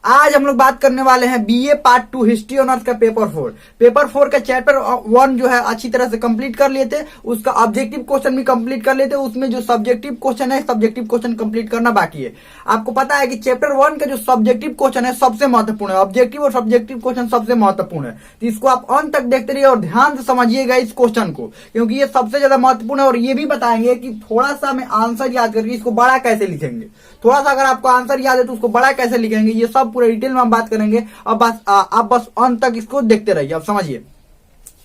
आज हम लोग बात करने वाले हैं बीए पार्ट 2 हिस्ट्री ऑनर्स का पेपर 4 का चैप्टर 1 जो है अच्छी तरह से कंप्लीट कर लिए थे। उसका ऑब्जेक्टिव क्वेश्चन भी कंप्लीट कर लिए थे। उसमें जो सब्जेक्टिव क्वेश्चन है, सब्जेक्टिव क्वेश्चन कंप्लीट करना बाकी है। आपको पता है कि चैप्टर 1 का जो सब्जेक्टिव क्वेश्चन है सबसे महत्वपूर्ण है। ऑब्जेक्टिव और सब्जेक्टिव क्वेश्चन सबसे महत्वपूर्ण है, तो इसको आप अंत तक देखते रहिए और ध्यान से समझिएगा इस क्वेश्चन को, क्योंकि ये सबसे ज्यादा महत्वपूर्ण है। और ये भी बताएंगे कि थोड़ा सा हमें आंसर याद करके इसको बड़ा कैसे लिखेंगे। थोड़ा सा अगर आपको आंसर याद है तो उसको बड़ा कैसे लिखेंगे, ये सब पूरे डिटेल में हम बात करेंगे। अब बस आप बस अंत तक इसको देखते रहिए। अब समझिए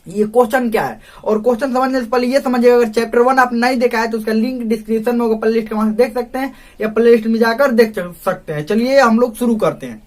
ये क्वेश्चन क्या है, और क्वेश्चन समझने से पहले ये समझिएगा, अगर चैप्टर 1 आप नहीं देखा है तो उसका लिंक डिस्क्रिप्शन में होगा, प्लेलिस्ट के वहां से देख सकते हैं या प्लेलिस्ट में जाकर देख सकते हैं। चलिए हम लोग शुरू करते हैं।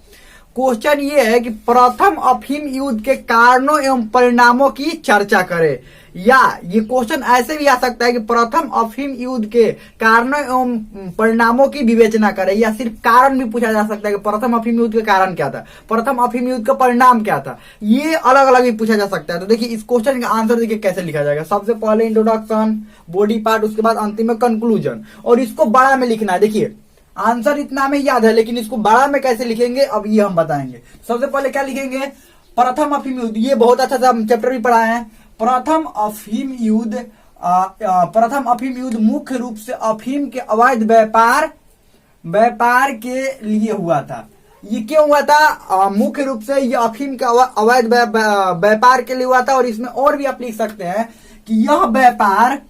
क्वेश्चन ये है कि प्रथम अफीम युद्ध के कारणों एवं परिणामों की चर्चा करें। या ये क्वेश्चन ऐसे भी आ सकता है कि प्रथम अफीम युद्ध के कारणों एवं परिणामों की विवेचना करें, या सिर्फ कारण भी पूछा जा सकता है कि प्रथम अफीम युद्ध का कारण क्या था, प्रथम अफीम युद्ध का परिणाम क्या था। ये अलग अलग भी पूछा जा सकता है। तो देखिए इस क्वेश्चन का आंसर देखिए कैसे लिखा जाएगा। सबसे पहले इंट्रोडक्शन, बॉडी पार्ट, उसके बाद अंतिम में कंक्लूजन, और इसको बड़ा में लिखना है। देखिए आंसर इतना में याद है, लेकिन इसको बड़ा में कैसे लिखेंगे अब ये हम बताएंगे। सबसे पहले क्या लिखेंगे, प्रथम अफीम युद्ध। ये बहुत अच्छा सा हम चैप्टर भी पढ़ा है। प्रथम अफीम युद्ध मुख्य रूप से अफीम के अवैध व्यापार के लिए हुआ था। ये क्यों हुआ था? मुख्य रूप से ये अफीम के अवैध व्यापार के लिए हुआ था। और इसमें और भी आप लिख सकते हैं कि यह व्यापार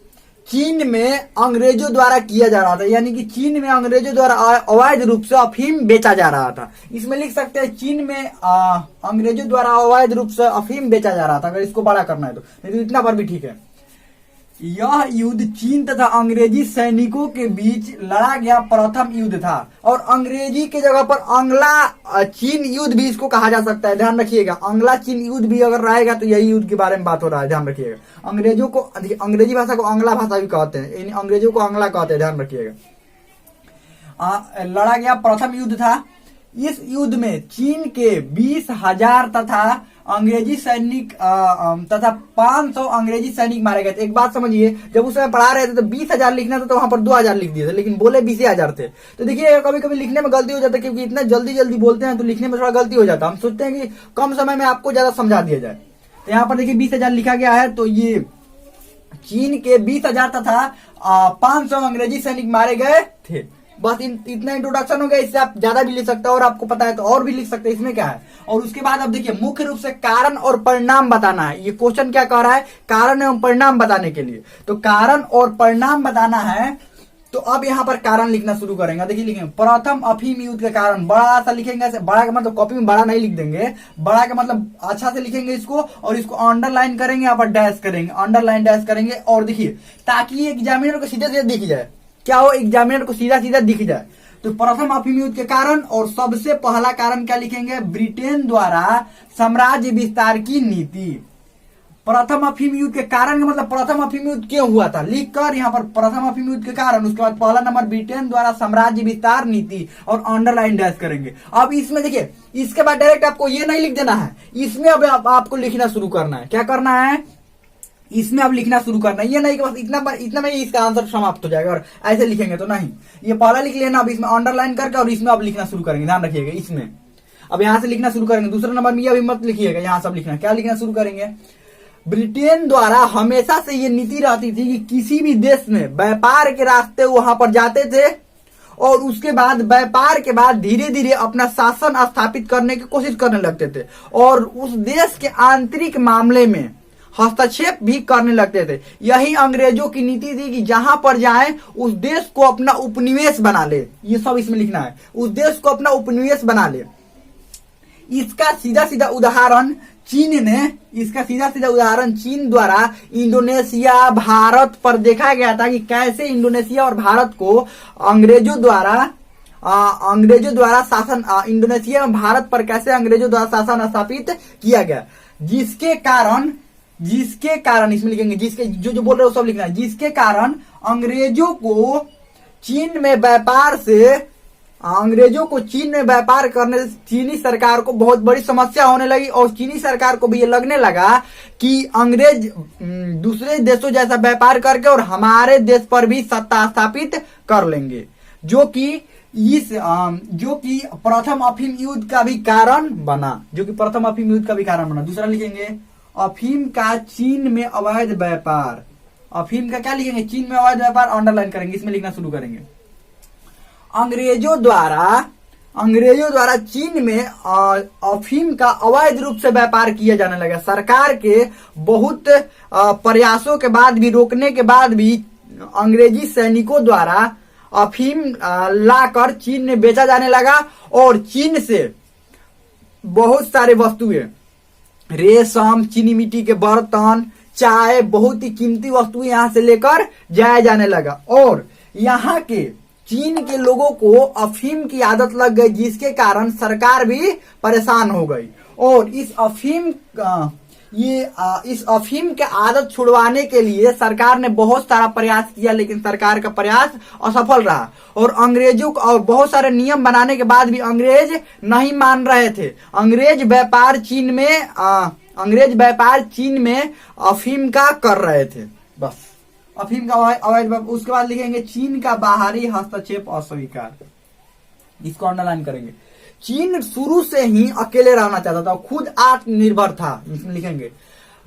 चीन में अंग्रेजों द्वारा किया जा रहा था, यानी कि चीन में अंग्रेजों द्वारा अवैध रूप से अफीम बेचा जा रहा था। इसमें लिख सकते हैं चीन में अंग्रेजों द्वारा अवैध रूप से अफीम बेचा जा रहा था, अगर इसको बड़ा करना है तो। नहीं तो इतना पर भी ठीक है। यह युद्ध चीन तथा अंग्रेजी सैनिकों के बीच लड़ा गया प्रथम युद्ध था। और अंग्रेजी के जगह पर अंग्ला चीन युद्ध भी इसको कहा जा सकता है, ध्यान रखिएगा। अंग्ला चीन युद्ध भी अगर रहेगा तो यही युद्ध के बारे में बात हो रहा है, ध्यान रखिएगा। अंग्रेजों को, अंग्रेजी भाषा को अंग्ला भाषा भी कहते हैं, अंग्रेजों को अंग्ला कहते हैं, ध्यान रखिएगा। लड़ा गया प्रथम युद्ध था। इस युद्ध में चीन के 20,000 तथा अंग्रेजी सैनिक तथा 500 अंग्रेजी सैनिक मारे गए थे। एक बात समझिए, जब उस समय पढ़ा रहे थे तो 20,000 लिखना था तो वहां पर 2,000 लिख दिए थे, लेकिन बोले 20,000 थे। तो देखिए कभी कभी लिखने में गलती हो जाता है, क्योंकि इतना जल्दी जल्दी बोलते हैं तो लिखने में थोड़ा गलती हो जाता है। हम सोचते हैं कि कम समय में आपको ज्यादा समझा दिया जाए। तो यहाँ पर देखिए 20,000 लिखा गया है, तो ये चीन के 20,000 तथा 500 अंग्रेजी सैनिक मारे गए थे। बस इतना इंट्रोडक्शन हो गया। इससे आप ज्यादा भी लिख सकते हो, और आपको पता है तो और भी लिख सकते हैं, इसमें क्या है। और उसके बाद अब देखिए मुख्य रूप से कारण और परिणाम बताना है। ये क्वेश्चन क्या कह रहा है, कारण एवं परिणाम बताने के लिए। तो कारण और परिणाम बताना है, तो अब यहाँ पर कारण लिखना शुरू करेंगे। देखिए लिखेंगे प्रथम अफीम युद्ध के कारण, बड़ा सा लिखेंगे। ऐसे बड़ा का मतलब कॉपी में बड़ा नहीं लिख देंगे, बड़ा का मतलब अच्छा से लिखेंगे इसको, और इसको अंडरलाइन करेंगे, यहाँ पर डैश करेंगे, अंडरलाइन डैश करेंगे। और देखिए ताकि एग्जामिनर को सीधे सीधे दिख जाए, क्या हो, एग्जामिनर को सीधा सीधा दिख जाए। तो प्रथम अफीम युद्ध के कारण, और सबसे पहला कारण क्या लिखेंगे, ब्रिटेन द्वारा साम्राज्य विस्तार की नीति। प्रथम अफीम युद्ध के कारण का मतलब प्रथम अफीम युद्ध क्यों हुआ था, लिखकर यहाँ पर प्रथम अफीम युद्ध के कारण, उसके बाद पहला नंबर ब्रिटेन द्वारा साम्राज्य विस्तार नीति, और अंडरलाइन डैश करेंगे। अब इसमें देखिए इसके बाद डायरेक्ट आपको ये नहीं लिख देना है, इसमें अब आपको लिखना शुरू करना है। क्या करना है, इसमें अब लिखना शुरू करना है। ये नहीं कि बस इतना में इसका आंसर समाप्त हो जाएगा, और ऐसे लिखेंगे तो नहीं। ये पहला लिख लेना, अब इसमें अंडरलाइन करके, और इसमें अब लिखना शुरू करेंगे, ध्यान रखिएगा। इसमें अब यहाँ से लिखना शुरू करेंगे। दूसरे नंबर में ये अभी मत लिखिएगा, यहाँ सब लिखना। क्या लिखना शुरू करेंगे, ब्रिटेन द्वारा हमेशा से ये नीति रहती थी कि किसी भी देश में व्यापार के रास्ते वहां पर जाते थे, और उसके बाद व्यापार के बाद धीरे धीरे अपना शासन स्थापित करने की कोशिश करने लगते थे, और उस देश के आंतरिक मामले में हस्तक्षेप भी करने लगते थे। यही अंग्रेजों की नीति थी कि जहां पर जाए उस देश को अपना उपनिवेश बना ले। ये सब इसमें लिखना है, उस देश को अपना उपनिवेश बना ले। इसका सीधा सीधा उदाहरण चीन द्वारा इंडोनेशिया, भारत पर देखा गया था कि कैसे इंडोनेशिया और भारत को अंग्रेजों द्वारा शासन, इंडोनेशिया और भारत पर कैसे अंग्रेजों द्वारा शासन स्थापित किया गया, जिसके कारण इसमें लिखेंगे, जिसके जो बोल रहे हो सब लिखना है। जिसके कारण अंग्रेजों को चीन में व्यापार करने से चीनी सरकार को बहुत बड़ी समस्या होने लगी, और चीनी सरकार को भी ये लगने लगा कि अंग्रेज दूसरे देशों जैसा व्यापार करके और हमारे देश पर भी सत्ता स्थापित कर लेंगे, जो कि इस जो कि प्रथम अफीम युद्ध का भी कारण बना, जो कि प्रथम अफीम युद्ध का भी कारण बना। दूसरा लिखेंगे अफीम का चीन में अवैध व्यापार। अफीम का क्या लिखेंगे? चीन में अवैध व्यापार, अंडरलाइन करेंगे, इसमें लिखना शुरू करेंगे। अंग्रेजों द्वारा चीन में अफीम का अवैध रूप से व्यापार किया जाने लगा। सरकार के बहुत प्रयासों के बाद भी, रोकने के बाद भी अंग्रेजी सैनिकों द्वारा अफीम लाकर चीन में बेचा जाने लगा और चीन से बहुत सारे वस्तुएं, रेशम, चीनी मिट्टी के बर्तन, चाय, बहुत ही कीमती वस्तुएं यहां से लेकर जाया जाने लगा और यहाँ के चीन के लोगों को अफीम की आदत लग गई, जिसके कारण सरकार भी परेशान हो गई और इस अफीम के आदत छुड़वाने के लिए सरकार ने बहुत सारा प्रयास किया, लेकिन सरकार का प्रयास असफल रहा और अंग्रेजों को और बहुत सारे नियम बनाने के बाद भी अंग्रेज नहीं मान रहे थे। अंग्रेज व्यापार चीन में अफीम का कर रहे थे, बस अफीम का अवैध। उसके बाद लिखेंगे चीन का बाहरी हस्तक्षेप अस्वीकार, इसको अंडरलाइन करेंगे। चीन शुरू से ही अकेले रहना चाहता था, खुद आत्मनिर्भर था, इसमें लिखेंगे।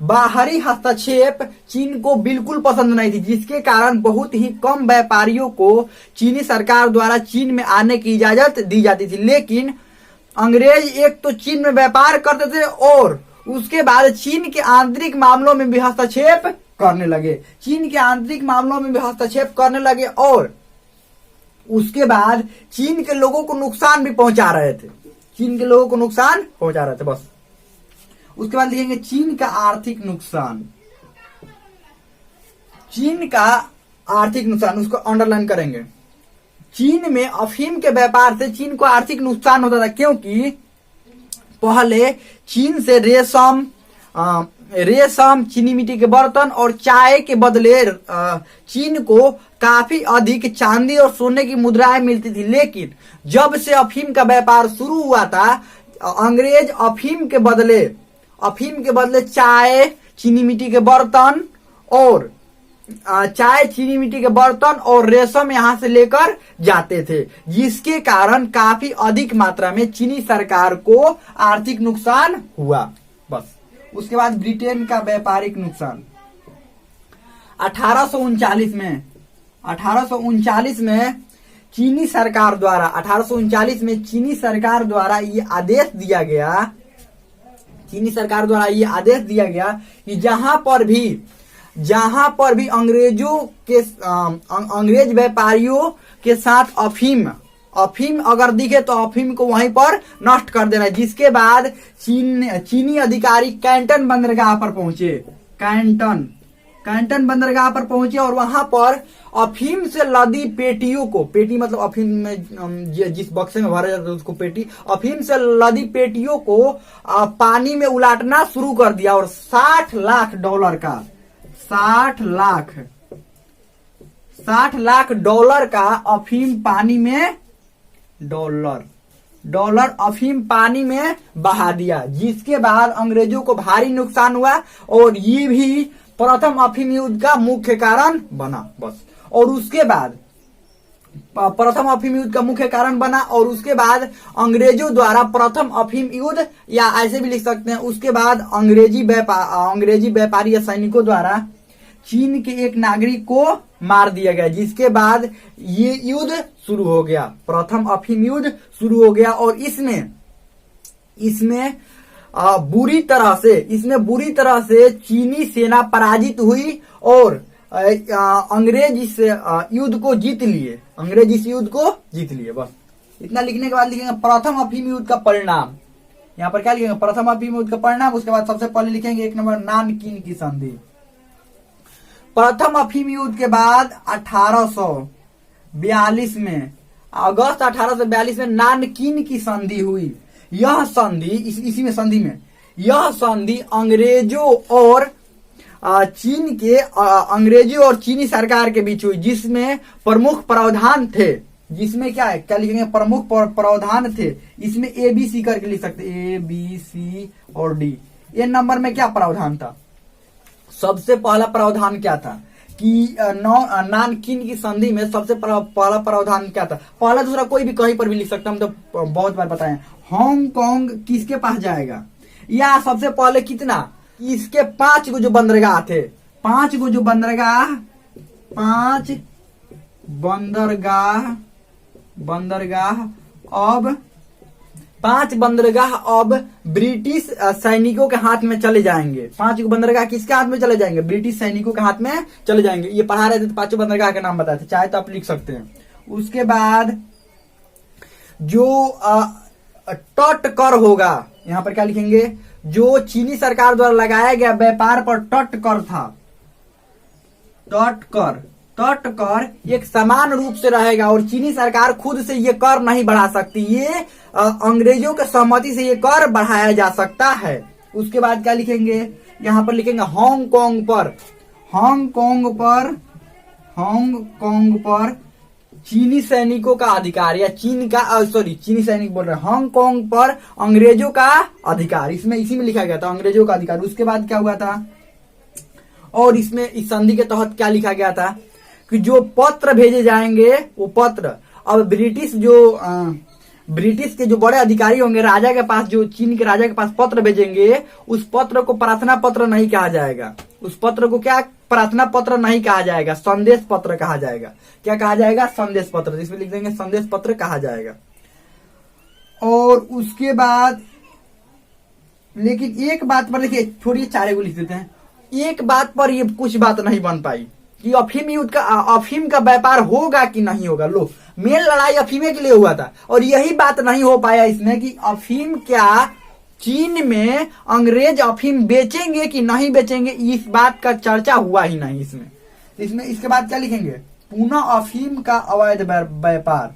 बाहरी हस्तक्षेप चीन को बिल्कुल पसंद नहीं थी, जिसके कारण बहुत ही कम व्यापारियों को चीनी सरकार द्वारा चीन में आने की इजाजत दी जाती थी। लेकिन अंग्रेज एक तो चीन में व्यापार करते थे और उसके बाद चीन के आंतरिक मामलों में भी हस्तक्षेप करने लगे और उसके बाद चीन के लोगों को नुकसान भी पहुंचा रहे थे, बस। उसके बाद लिखेंगे चीन का आर्थिक नुकसान, उसको अंडरलाइन करेंगे। चीन में अफीम के व्यापार से चीन को आर्थिक नुकसान होता था, क्योंकि पहले चीन से रेशम, चीनी मिट्टी के बर्तन और चाय के बदले चीन को काफी अधिक चांदी और सोने की मुद्राएं मिलती थी। लेकिन जब से अफीम का व्यापार शुरू हुआ था, अंग्रेज अफीम के बदले चाय, चीनी मिट्टी के बर्तन और रेशम यहां से लेकर जाते थे, जिसके कारण काफी अधिक मात्रा में चीनी सरकार को आर्थिक नुकसान हुआ, बस। उसके बाद ब्रिटेन का व्यापारिक नुकसान। 1839 में चीनी सरकार द्वारा ये आदेश दिया गया कि जहां पर भी अंग्रेज व्यापारियों के साथ अफीम अगर दिखे तो अफीम को वहीं पर नष्ट कर देना है। जिसके बाद चीनी अधिकारी कैंटन बंदरगाह पर पहुंचे और वहां पर अफीम से लदी पेटियों को, पेटी मतलब अफीम में जिस बक्से में भरा जाता है उसको पेटी, अफीम से लदी पेटियों को पानी में उलाटना शुरू कर दिया और $60 लाख का अफीम पानी में अफीम पानी में बहा दिया, जिसके बाद अंग्रेजों को भारी नुकसान हुआ और ये भी प्रथम अफीम युद्ध का मुख्य कारण बना, बस। और उसके बाद उसके बाद अंग्रेजों द्वारा प्रथम अफीम युद्ध, या ऐसे भी लिख सकते हैं, उसके बाद अंग्रेजी व्यापारी या सैनिकों द्वारा चीन के एक नागरिक को मार दिया गया, जिसके बाद ये युद्ध शुरू हो गया, प्रथम अफीम युद्ध शुरू हो गया। और इसमें बुरी तरह से चीनी सेना पराजित हुई और अंग्रेज इस युद्ध को जीत लिए, बस। इतना लिखने के बाद लिखेंगे प्रथम अफीम युद्ध का परिणाम। यहाँ पर क्या लिखेंगे? प्रथम अफीम युद्ध का परिणाम। उसके बाद सबसे पहले लिखेंगे 1 नंबर नानकीन की संधि। प्रथम अफीम युद्ध के बाद 1842 में, अगस्त 1842 में नानकीन की संधि हुई। यह संधि अंग्रेजों और चीनी सरकार के बीच हुई, जिसमें प्रमुख प्रावधान थे, जिसमें क्या लिखेंगे? प्रमुख प्रावधान थे। इसमें ABC करके लिख सकते, ABC और D। ये नंबर में क्या प्रावधान था? सबसे पहला प्रावधान क्या था कि नानकिन की संधि में सबसे पहला प्रावधान क्या था? पहला दूसरा कोई भी कहीं पर भी लिख सकता, हम तो बहुत बार बताए। हांगकांग किसके पास जाएगा? या सबसे पहले कितना, इसके 5 गो जो बंदरगाह थे, 5 गो जो बंदरगाह, 5 बंदरगाह अब 5 बंदरगाह अब ब्रिटिश सैनिकों के हाथ में चले जाएंगे। 5 बंदरगाह किसके हाथ में चले जाएंगे? ब्रिटिश सैनिकों के हाथ में चले जाएंगे। ये पढ़ा रहे थे तो 5 बंदरगाह के नाम बताए थे, चाहे तो आप लिख सकते हैं। उसके बाद जो तट कर होगा, यहां पर क्या लिखेंगे? जो चीनी सरकार द्वारा लगाया गया व्यापार पर तट कर था, तट कर एक समान रूप से रहेगा और चीनी सरकार खुद से ये कर नहीं बढ़ा सकती, ये अंग्रेजों के सहमति से ये कर बढ़ाया जा सकता है। उसके बाद क्या लिखेंगे? यहां पर लिखेंगे हांगकांग पर चीनी सैनिकों का अधिकार, या चीनी सैनिक बोल रहे हैं, हांगकांग पर अंग्रेजों का अधिकार, इसमें इसी में लिखा गया था, अंग्रेजों का अधिकार। उसके बाद क्या हुआ था? और इसमें इस संधि के तहत क्या लिखा गया था कि जो पत्र भेजे जाएंगे, वो पत्र अब ब्रिटिश के जो बड़े अधिकारी होंगे राजा के पास, जो चीन के राजा के पास पत्र भेजेंगे, उस पत्र को प्रार्थना पत्र नहीं कहा जाएगा। उस पत्र को क्या प्रार्थना पत्र नहीं कहा जाएगा, संदेश पत्र कहा जाएगा। क्या कहा जाएगा? संदेश पत्र। इसमें लिख देंगे संदेश पत्र कहा जाएगा। और उसके बाद लेकिन एक बात पर देखिए, छोड़िए चारे को लिख देते हैं। एक बात पर ये कुछ बात नहीं बन पाई कि अफीम का व्यापार होगा कि नहीं होगा। लो, मेन लड़ाई अफीमे के लिए हुआ था और यही बात नहीं हो पाया इसमें कि अफीम क्या चीन में अंग्रेज अफीम बेचेंगे कि नहीं बेचेंगे, इस बात का चर्चा हुआ ही नहीं इसमें। इसके बाद क्या लिखेंगे? पुनः अफीम का अवैध व्यापार,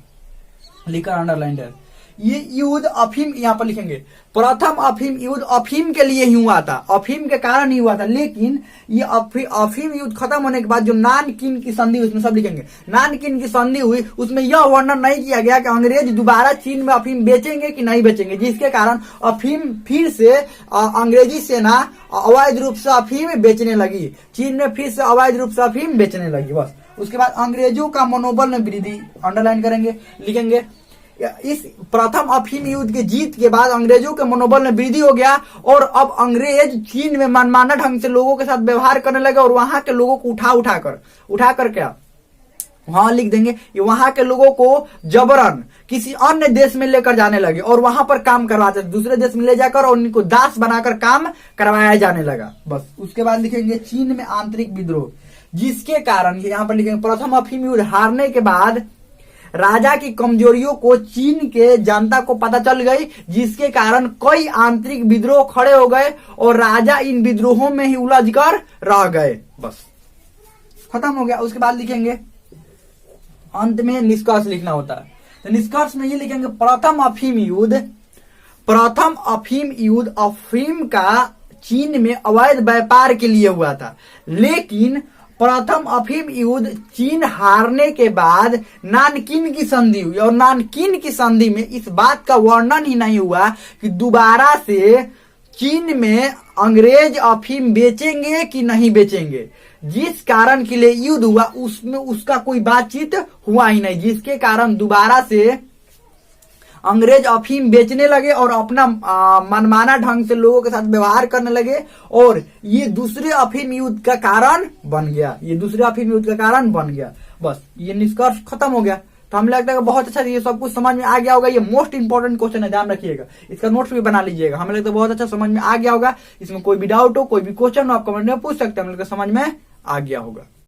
लिखकर अंडरलाइन है। ये युद्ध अफीम, यहाँ पर लिखेंगे प्रथम अफीम युद्ध अफीम के लिए ही हुआ था, अफीम के कारण ही हुआ था। लेकिन ये अफीम युद्ध खत्म होने के बाद जो नानकिन की संधि, उसमें सब लिखेंगे नानकिन की संधि हुई, उसमें यह वर्णन नहीं किया गया कि अंग्रेज दोबारा चीन में अफीम बेचेंगे कि नहीं बेचेंगे, जिसके कारण अफीम फिर से अंग्रेजी सेना अवैध रूप से अफीम बेचने लगी, चीन में फिर से अवैध रूप से अफीम बेचने लगी। बस उसके बाद अंग्रेजों का मनोबल में वृद्धि, अंडरलाइन करेंगे, लिखेंगे इस प्रथम अफीम युद्ध के जीत के बाद अंग्रेजों के मनोबल में वृद्धि हो गया और अब अंग्रेज चीन में मनमाना ढंग से लोगों के साथ व्यवहार करने लगे और वहां के लोगों को उठा कर क्या वहां लिख देंगे, वहां के लोगों को जबरन किसी अन्य देश में लेकर जाने लगे और वहां पर काम करवाते, दूसरे देश में ले जाकर और उनको दास बनाकर काम करवाया जाने लगा। बस उसके बाद लिखेंगे चीन में आंतरिक विद्रोह, जिसके कारण यहाँ पर लिखेंगे प्रथम अफीम युद्ध हारने के बाद राजा की कमजोरियों को चीन के जनता को पता चल गई, जिसके कारण कई आंतरिक विद्रोह खड़े हो गए और राजा इन विद्रोहों में ही उलझ कर रह गए। बस खत्म हो गया। उसके बाद लिखेंगे, अंत में निष्कर्ष लिखना होता है, तो निष्कर्ष में ये लिखेंगे प्रथम अफीम युद्ध अफीम का चीन में अवैध व्यापार के लिए हुआ था, लेकिन प्रथम अफीम युद्ध चीन हारने के बाद नानकिन की संधि हुई और नानकिन की संधि में इस बात का वर्णन ही नहीं हुआ कि दोबारा से चीन में अंग्रेज अफीम बेचेंगे कि नहीं बेचेंगे। जिस कारण के लिए युद्ध हुआ उसमें उसका कोई बातचीत हुआ ही नहीं, जिसके कारण दोबारा से अंग्रेज अफीम बेचने लगे और अपना मनमाना ढंग से लोगों के साथ व्यवहार करने लगे और ये दूसरे अफीम युद्ध का कारण बन गया। बस ये निष्कर्ष खत्म हो गया। तो हमें लगता है बहुत अच्छा ये सब कुछ समझ में आ गया होगा। ये मोस्ट इंपॉर्टेंट क्वेश्चन है, ध्यान रखिएगा, इसका नोट्स भी बना लीजिएगा। हमें लगता है बहुत अच्छा समझ में आ गया होगा। इसमें कोई भी डाउट हो, कोई भी क्वेश्चन हो, आप कमेंट में पूछ सकते हैं, हमें लगता है समझ में आ गया होगा।